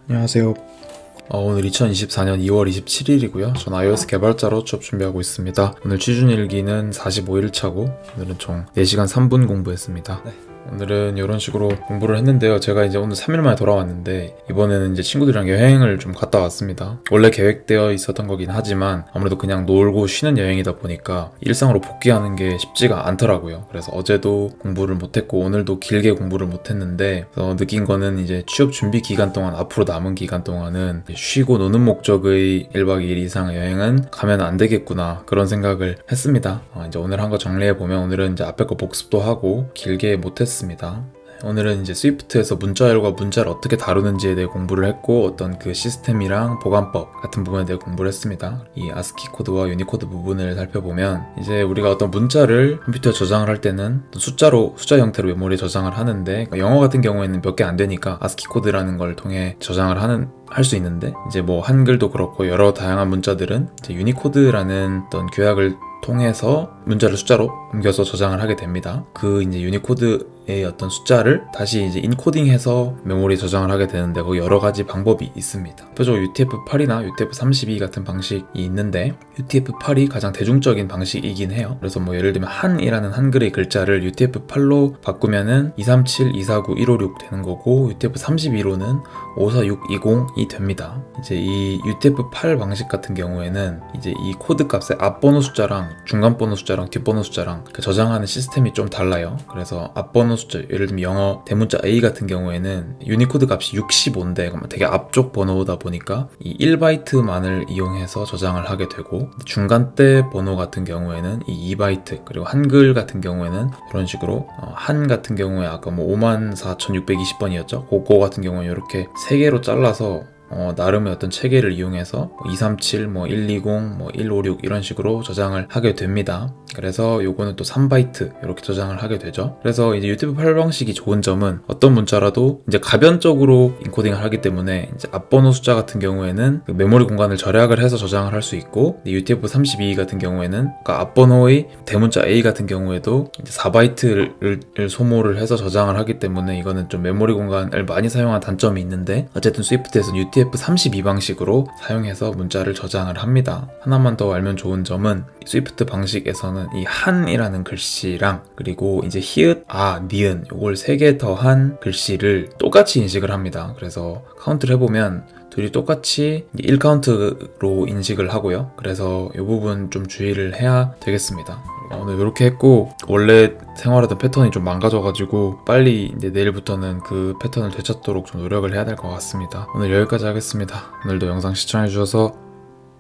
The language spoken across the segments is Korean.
안녕하세요. 오늘 2024년 2월 27일이고요. 전 iOS 개발자로 취업 준비하고 있습니다. 오늘 취준일기는 45일 차고 오늘은 총 4시간 3분 공부했습니다. 오늘은 이런 식으로 공부를 했는데요. 제가 이제 오늘 3일 만에 돌아왔는데 이번에는 이제 친구들이랑 여행을 좀 갔다 왔습니다. 원래 계획되어 있었던 거긴 하지만 아무래도 그냥 놀고 쉬는 여행이다 보니까 일상으로 복귀하는 게 쉽지가 않더라고요. 그래서 어제도 공부를 못했고 오늘도 길게 공부를 못했는데 느낀 거는 이제 취업 준비 기간 동안 앞으로 남은 기간 동안은 쉬고 노는 목적의 1박 2일 이상 여행은 가면 안 되겠구나 그런 생각을 했습니다. 이제 오늘 한 거 정리해보면 오늘은 이제 앞에 거 복습도 하고 길게 못했습니다. 오늘은 이제 스위프트에서 문자열과 문자를 어떻게 다루는지에 대해 공부를 했고 어떤 그 시스템이랑 보관법 같은 부분에 대해 공부를 했습니다. 이 아스키 코드와 유니코드 부분을 살펴보면 이제 우리가 어떤 문자를 컴퓨터에 저장을 할 때는 숫자 형태로 메모리에 저장을 하는데 영어 같은 경우에는 몇 개 안 되니까 아스키 코드라는 걸 통해 저장을 할 수 있는데 이제 뭐 한글도 그렇고 여러 다양한 문자들은 이제 유니코드라는 어떤 규약을 통해서 문자를 숫자로 옮겨서 저장을 하게 됩니다. 그 이제 유니코드의 어떤 숫자를 다시 이제 인코딩해서 메모리에 저장을 하게 되는데 거기 여러 가지 방법이 있습니다. 대표적으로 UTF-8이나 UTF-32 같은 방식이 있는데 UTF-8이 가장 대중적인 방식이긴 해요. 그래서 뭐 예를 들면 한이라는 한글의 글자를 UTF-8로 바꾸면은 237, 249, 156 되는 거고 UTF-32로는 54620이 됩니다. 이제 이 UTF-8 방식 같은 경우에는 이제 이 코드 값의 앞번호 숫자랑 중간 번호 숫자랑 뒷번호 숫자랑 저장하는 시스템이 좀 달라요. 그래서 앞번호 숫자, 예를 들면 영어 대문자 A 같은 경우에는 유니코드 값이 65인데 되게 앞쪽 번호다 보니까 이 1바이트만을 이용해서 저장을 하게 되고 중간대 번호 같은 경우에는 이 2바이트 그리고 한글 같은 경우에는 이런 식으로 한 같은 경우에 아까 뭐 54,620번이었죠. 그거 같은 경우에 이렇게 3개로 잘라서 나름의 어떤 체계를 이용해서 237, 120, 156 이런 식으로 저장을 하게 됩니다. 그래서 요거는 또 3바이트 이렇게 저장을 하게 되죠. 그래서 이제 UTF-8 방식이 좋은 점은 어떤 문자라도 이제 가변적으로 인코딩을 하기 때문에 이제 앞번호 숫자 같은 경우에는 그 메모리 공간을 절약을 해서 저장을 할 수 있고 UTF-32 같은 경우에는 그러니까 앞번호의 대문자 A 같은 경우에도 이제 4바이트를 소모를 해서 저장을 하기 때문에 이거는 좀 메모리 공간을 많이 사용한 단점이 있는데 어쨌든 스위프트에서는 UTF-32 방식으로 사용해서 문자를 저장을 합니다. 하나만 더 알면 좋은 점은 스위프트 방식에서는 이 한이라는 글씨랑 그리고 이제 히읗, 아, 니은 요걸 3개 더한 글씨를 똑같이 인식을 합니다. 그래서 카운트를 해보면 둘이 똑같이 1카운트로 인식을 하고요. 그래서 이 부분 좀 주의를 해야 되겠습니다. 오늘 이렇게 했고 원래 생활하던 패턴이 좀 망가져가지고 빨리 이제 내일부터는 그 패턴을 되찾도록 좀 노력을 해야 될 것 같습니다. 오늘 여기까지 하겠습니다. 오늘도 영상 시청해주셔서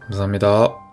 감사합니다.